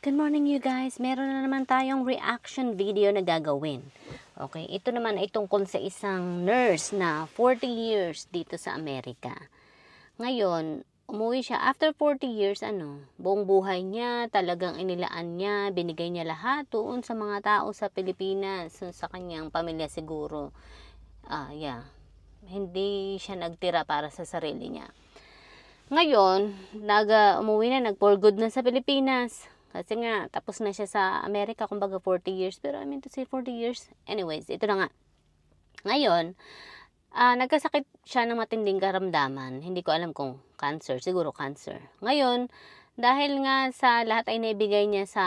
Good morning you guys. Meron na naman tayong reaction video na gagawin. Okay, ito naman ay tungkol sa isang nurse na 40 years dito sa Amerika. Ngayon, umuwi siya after 40 years, buong buhay niya, talagang inilaan niya, binigay niya lahat doon sa mga tao sa Pilipinas, sa kanyang pamilya siguro. Hindi siya nagtira para sa sarili niya. Ngayon, umuwi na, nag-for good na sa Pilipinas. Kasi nga, tapos na siya sa Amerika, kumbaga 40 years. Pero I mean to say 40 years. Anyways, ito na nga. Ngayon, nagkasakit siya ng matinding karamdaman. Hindi ko alam kung cancer. Siguro cancer. Ngayon, dahil nga sa lahat ay naibigay niya sa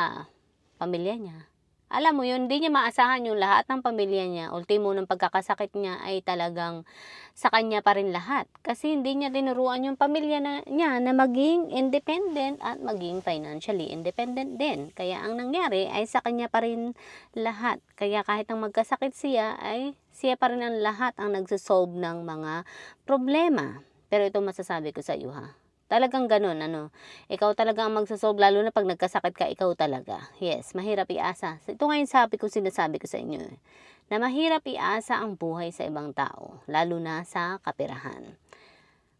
pamilya niya, alam mo yun, hindi niya maasahan yung lahat ng pamilya niya. Ultimo ng pagkakasakit niya ay talagang sa kanya pa rin lahat. Kasi hindi niya tinuruan yung pamilya niya na maging independent at maging financially independent din. Kaya ang nangyari ay sa kanya pa rin lahat. Kaya kahit ang magkasakit siya, ay siya pa rin ang lahat ang nagsosolve ng mga problema. Pero ito masasabi ko sa iyo ha. Talagang ganun, ikaw talaga ang magsasolve, lalo na pag nagkasakit ka, ikaw talaga. Yes, mahirap iasa. Ito nga yung sinasabi ko sa inyo, na mahirap iasa ang buhay sa ibang tao, lalo na sa kapirahan.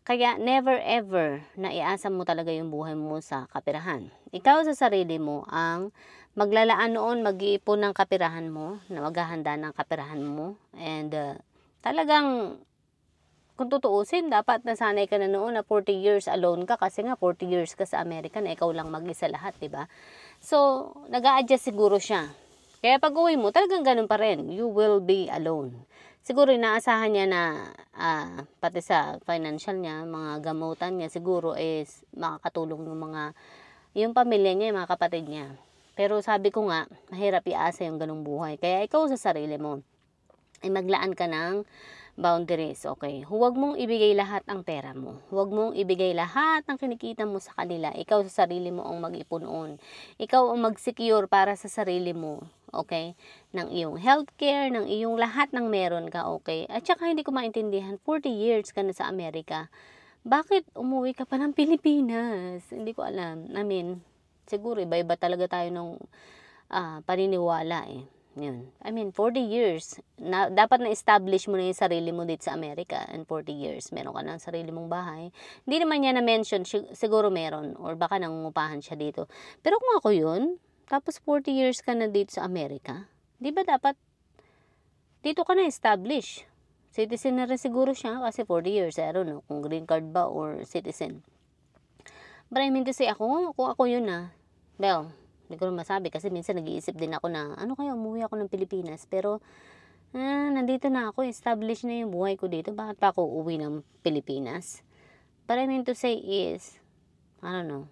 Kaya never ever na iasa mo talaga yung buhay mo sa kapirahan. Ikaw sa sarili mo ang maglalaan noon, mag-iipon ng kapirahan mo, na maghahanda ng kapirahan mo, and talagang kung tutuusin, dapat nasanay ka na noon na 40 years alone ka kasi nga 40 years ka sa Amerika na ikaw lang mag-isa lahat, diba? So, nag-a-adjust siguro siya. Kaya pag uwi mo, talagang ganun pa rin. You will be alone. Siguro inaasahan niya na pati sa financial niya, mga gamutan niya, siguro is makakatulong yung pamilya niya, yung mga kapatid niya. Pero sabi ko nga, mahirap iasa yung ganung buhay. Kaya ikaw sa sarili mo, ay maglaan ka ng boundaries, okay? Huwag mong ibigay lahat ang pera mo. Huwag mong ibigay lahat ng kinikita mo sa kanila. Ikaw sa sarili mo ang mag-ipon noon. Ikaw ang mag-secure para sa sarili mo, okay? Ng iyong healthcare, ng iyong lahat ng meron ka, okay? At saka hindi ko maintindihan, 40 years ka na sa Amerika. Bakit umuwi ka pa ng Pilipinas? Hindi ko alam. I mean, siguro iba-iba talaga tayo ng paniniwala Yun. I mean, 40 years. Dapat na-establish mo na yung sarili mo dito sa Amerika in 40 years. Meron ka na sarili mong bahay. Hindi naman niya na-mention, siguro meron. Or baka nangungupahan siya dito. Pero kung ako yun, tapos 40 years ka na dito sa Amerika, di ba dapat dito ka na-establish? Citizen na rin siguro siya kasi 40 years. I don't know kung green card ba or citizen. But I mean to say, kung ako yun well, hindi ko masabi kasi minsan nag-iisip din ako na kaya umuwi ako ng Pilipinas, pero nandito na ako, established na yung buhay ko dito, bakit pa ako uuwi ng Pilipinas? But I mean to say is, I don't know,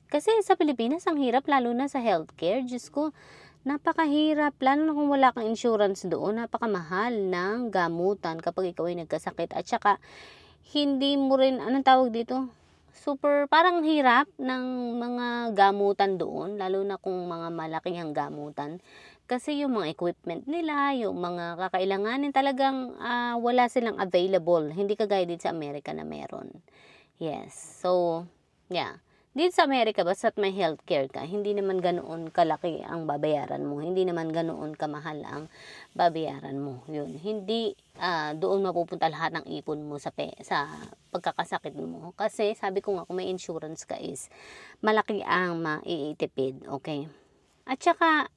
kasi sa Pilipinas ang hirap, lalo na sa healthcare. Diyos ko, napakahirap, lalo na kung wala kang insurance doon, napakamahal ng gamutan kapag ikaw ay nagkasakit. At saka hindi mo rin, anong tawag dito, super parang hirap ng mga gamutan doon, lalo na kung mga malaking gamutan. Kasi yung mga equipment nila, yung mga kakailanganin, talagang wala silang available. Hindi kagaya dito sa Amerika na meron. Yes. So, yeah. Dito sa Amerika, basta't may healthcare ka, hindi naman ganoon kalaki ang babayaran mo. Hindi naman ganoon kamahal ang babayaran mo. Yun. Hindi doon mapupunta lahat ng ipon mo sa pagkakasakit mo. Kasi sabi ko nga, kung may insurance ka is malaki ang maiitipid. Okay? At saka,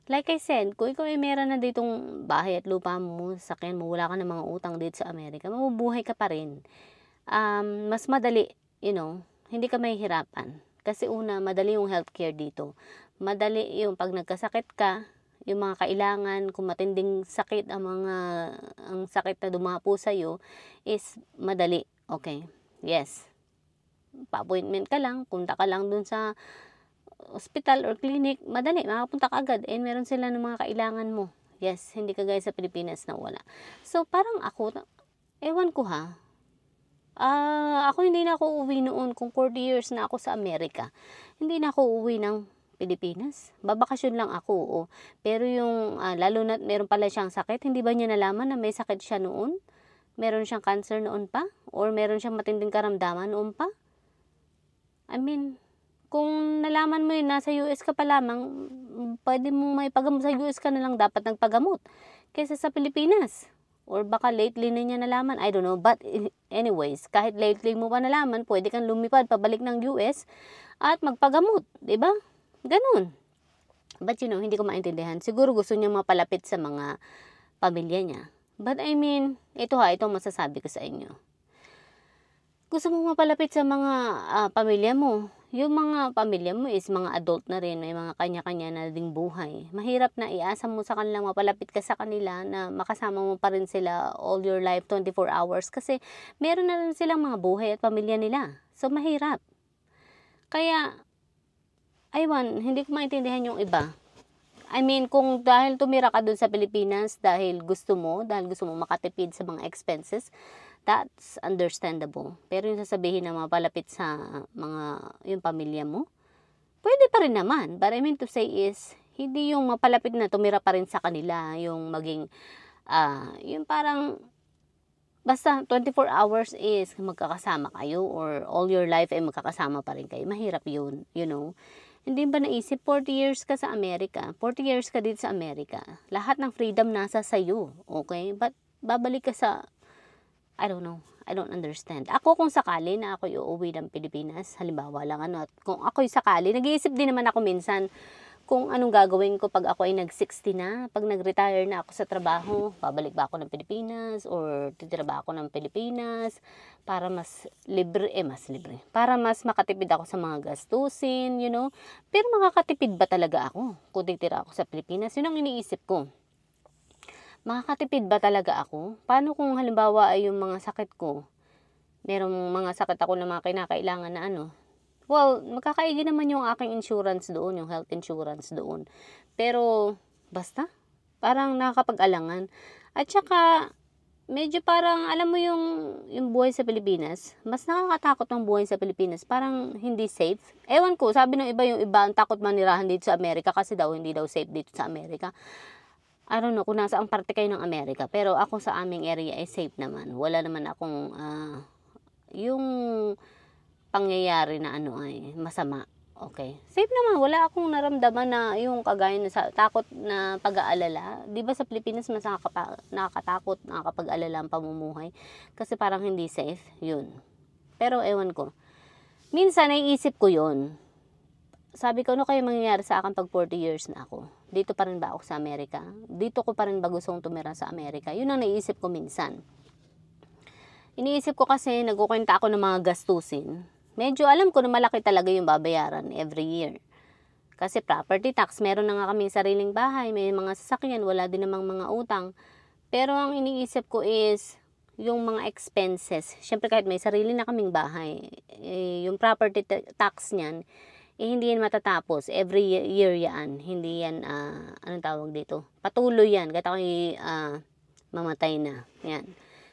like I said, kung ikaw ay meron na ditong bahay at lupa mo, sakyan mo, wala ka ng mga utang dito sa Amerika, mabubuhay ka pa rin. Mas madali, hindi ka mahihirapan. Kasi una, madali yung healthcare dito. Madali yung pag nagkasakit ka, yung mga kailangan, kung matinding sakit, ang sakit na dumapo sa'yo, is madali. Okay? Yes. Pa-appointment ka lang, punta ka lang dun sa hospital or clinic, madali, makapunta ka agad. And meron sila ng mga kailangan mo. Yes, hindi ka gaya sa Pilipinas na wala. So, parang ako, ewan ko ako hindi na ako uuwi noon kung 40 years na ako sa Amerika. Hindi na ako uuwi ng Pilipinas. Babakasyon lang ako. Pero yung, lalo na meron pala siyang sakit, hindi ba niya nalaman na may sakit siya noon? Meron siyang cancer noon pa? Or meron siyang matinding karamdaman noon pa? I mean, Kung nalaman mo yun, nasa US ka pa lamang, pwede mo may pagamot sa US ka na lang dapat nagpagamot kaysa sa Pilipinas. Or baka lately na niya nalaman, I don't know. But anyways, kahit lately mo pa nalaman, pwede kang lumipad pabalik ng US at magpagamot, 'di ba? Ganun. But hindi ko maintindihan. Siguro gusto niya mapalapit sa mga pamilya niya. But I mean, ito masasabi ko sa inyo. Gusto mo mapalapit sa mga pamilya mo. Yung mga pamilya mo is mga adult na rin, may mga kanya-kanya na ding buhay. Mahirap na iasa mo sa kanilang mapalapit ka sa kanila na makasama mo pa rin sila all your life, 24 hours. Kasi meron na rin silang mga buhay at pamilya nila. So, mahirap. Kaya, hindi ko maintindihan yung iba. I mean, kung dahil tumira ka dun sa Pilipinas, dahil gusto mo makatipid sa mga expenses, that's understandable. Pero yung sasabihin na mapalapit sa yung pamilya mo, pwede pa rin naman. But I mean to say is, hindi yung mapalapit na tumira pa rin sa kanila, yung maging, yung parang, basta 24 hours is magkakasama kayo or all your life ay magkakasama pa rin kayo. Mahirap yun, Hindi ba naisip, 40 years ka sa Amerika, 40 years ka dito sa Amerika, lahat ng freedom nasa sa'yo, okay? But babalik ka sa, I don't know. I don't understand. Ako kung sakali na ako uuwi ng Pilipinas, halimbawa lang at kung ako'y sakali, nag-iisip din naman ako minsan kung anong gagawin ko pag ako ay nag-60 na, pag nag-retire na ako sa trabaho, babalik ba ako ng Pilipinas or titira ba ako ng Pilipinas para mas libre, para mas makatipid ako sa mga gastusin, Pero makakatipid ba talaga ako kung titira ako sa Pilipinas? Yun ang iniisip ko. Makakatipid ba talaga ako? Paano kung halimbawa ay yung mga sakit ko, merong mga sakit ako na mga kinakailangan na Well, magkakaigi naman yung aking insurance doon, yung health insurance doon. Pero, basta, parang nakakapag-alangan. At saka, medyo parang, alam mo yung buhay sa Pilipinas, mas nakakatakot ng buhay sa Pilipinas, parang hindi safe. Ewan ko, sabi ng yung iba, ang takot manirahan dito sa Amerika kasi daw, hindi daw safe dito sa Amerika. I don't know kung nasa ang parte kayo ng Amerika, pero ako sa aming area ay safe naman. Wala naman akong yung pangyayari na ay masama. Okay. Safe naman, wala akong naramdaman na yung kagaya na sa takot na pag-aalala. 'Di ba sa Pilipinas mas nakakatakot, nakakapag-alala ang pamumuhay kasi parang hindi safe, yun. Pero ewan ko. Minsan naiisip ko 'yon. Sabi ko, ano kayo mangyayari sa akin pag 40 years na ako? Dito pa rin ba ako sa Amerika? Dito ko pa rin ba gustong tumira sa Amerika? Yun ang naisip ko minsan. Iniisip ko kasi, nagkukwenta ako ng mga gastusin. Medyo alam ko na malaki talaga yung babayaran every year. Kasi property tax, meron na nga kaming sariling bahay, may mga sasakyan, wala din namang mga utang. Pero ang iniisip ko is, yung mga expenses. Siyempre kahit may sarili na kaming bahay, yung property tax niyan, hindi yan matatapos. Every year yan. Hindi yan, anong tawag dito? Patuloy yan. Kahit ako'y mamatay na. Yan.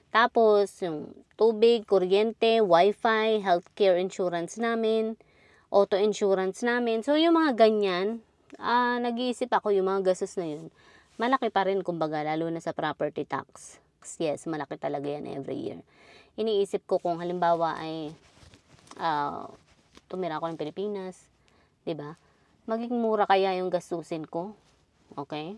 Tapos, yung tubig, kuryente, wifi, healthcare insurance namin, auto insurance namin. So, yung mga ganyan, nag-iisip ako yung mga gastos na yun. Malaki pa rin, kumbaga, lalo na sa property tax. Yes, malaki talaga yan every year. Iniisip ko kung halimbawa ay tumira ako ng Pilipinas, 'di ba? Magiging mura kaya yung gastusin ko? Okay?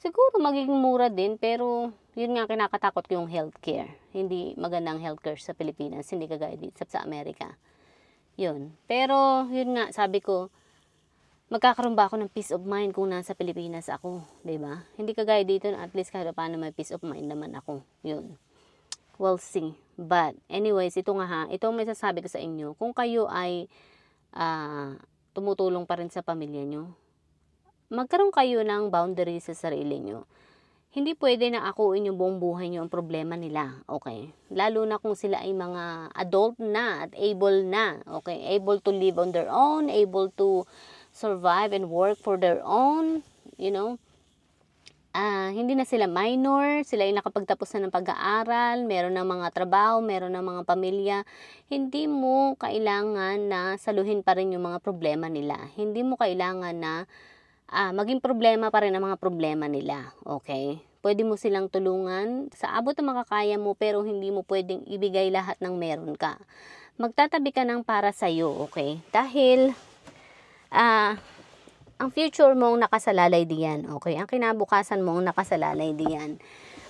Siguro magiging mura din, pero yun nga kinakatakot ko yung healthcare. Hindi magandang healthcare sa Pilipinas, hindi kagaya dito sa Amerika. Yun. Pero yun nga, sabi ko, magkakaroon ba ako ng peace of mind kung nasa Pilipinas ako, 'di ba? Hindi kagaya dito, at least kahit paano may peace of mind naman ako. Yun. We'll see. But anyways, ito ang may sasabi ko sa inyo. Kung kayo ay tumutulong pa rin sa pamilya nyo, magkaroon kayo ng boundaries sa sarili nyo. Hindi pwede na akuin yung buong buhay nyo ang problema nila, okay? Lalo na kung sila ay mga adult na at able na, okay? Able to live on their own, able to survive and work for their own, hindi na sila minor, sila ay nakapagtapos na ng pag-aaral, meron ng mga trabaho, meron ng mga pamilya. Hindi mo kailangan na saluhin pa rin yung mga problema nila. Hindi mo kailangan na maging problema pa rin ang mga problema nila. Okay? Pwede mo silang tulungan sa abot ng makakaya mo, pero hindi mo pwedeng ibigay lahat ng meron ka. magtatabi ka ng para sa'yo, okay? Dahil, ang future mong nakasalalay diyan, okay? Ang kinabukasan mong nakasalalay diyan.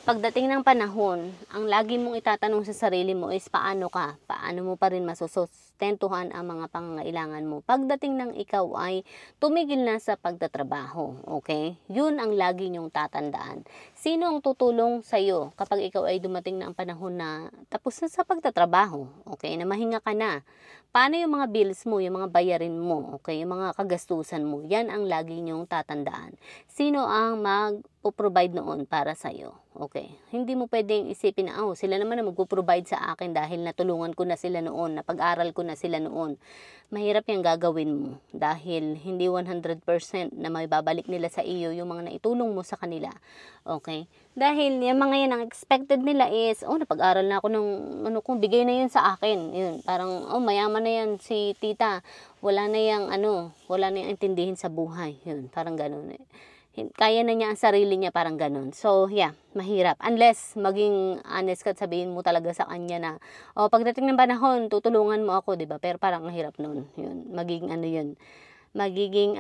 Pagdating ng panahon, ang lagi mong itatanong sa sarili mo is paano ka? Paano mo pa rin masusustentuhan ang mga pangangailangan mo? Pagdating ng ikaw ay tumigil na sa pagtatrabaho, okay? Yun ang lagi nyong tatandaan. Sino ang tutulong sa iyo kapag ikaw ay dumating na ang panahon na tapos na sa pagtatrabaho, okay? Na mahinga ka na. Paano yung mga bills mo, yung mga bayarin mo, okay? Yung mga kagastusan mo, yan ang lagi nyong tatandaan. Sino ang mag-provide noon para sa iyo? Okay. Hindi mo pwedeng isipin na, oh, sila naman na mag-provide sa akin dahil natulungan ko na sila noon, napag-aral ko na sila noon. Mahirap yung gagawin mo dahil hindi 100% na may babalik nila sa iyo yung mga naitulong mo sa kanila. Okay? Dahil yung mga yan, ang expected nila is, oh, napag-aral na ako ng, ano kung bigay na yun sa akin. Yun, parang, oh, mayaman na yan si tita. Wala na yung, wala na yung intindihin sa buhay. Yun, parang ganun eh. Kaya na niya ang sarili niya, parang ganun. So, yeah, mahirap. Unless, maging honest ka at sabihin mo talaga sa kanya na, oh, pagdating ng panahon, tutulungan mo ako, diba? Pero parang mahirap nun. Yun, magiging yun. Magiging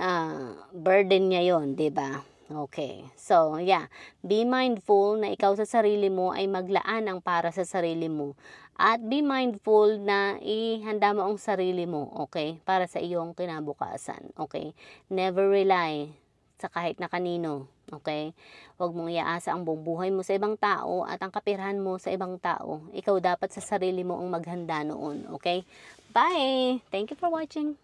burden niya yun, diba? Okay. So, yeah. Be mindful na ikaw sa sarili mo ay maglaan ng para sa sarili mo. At be mindful na ihanda mo ang sarili mo, okay? Para sa iyong kinabukasan, okay? Never rely sa kahit na kanino, okay? Huwag mong iaasa ang buong buhay mo sa ibang tao at ang kapirahan mo sa ibang tao. Ikaw dapat sa sarili mo ang maghanda noon, okay? Bye! Thank you for watching.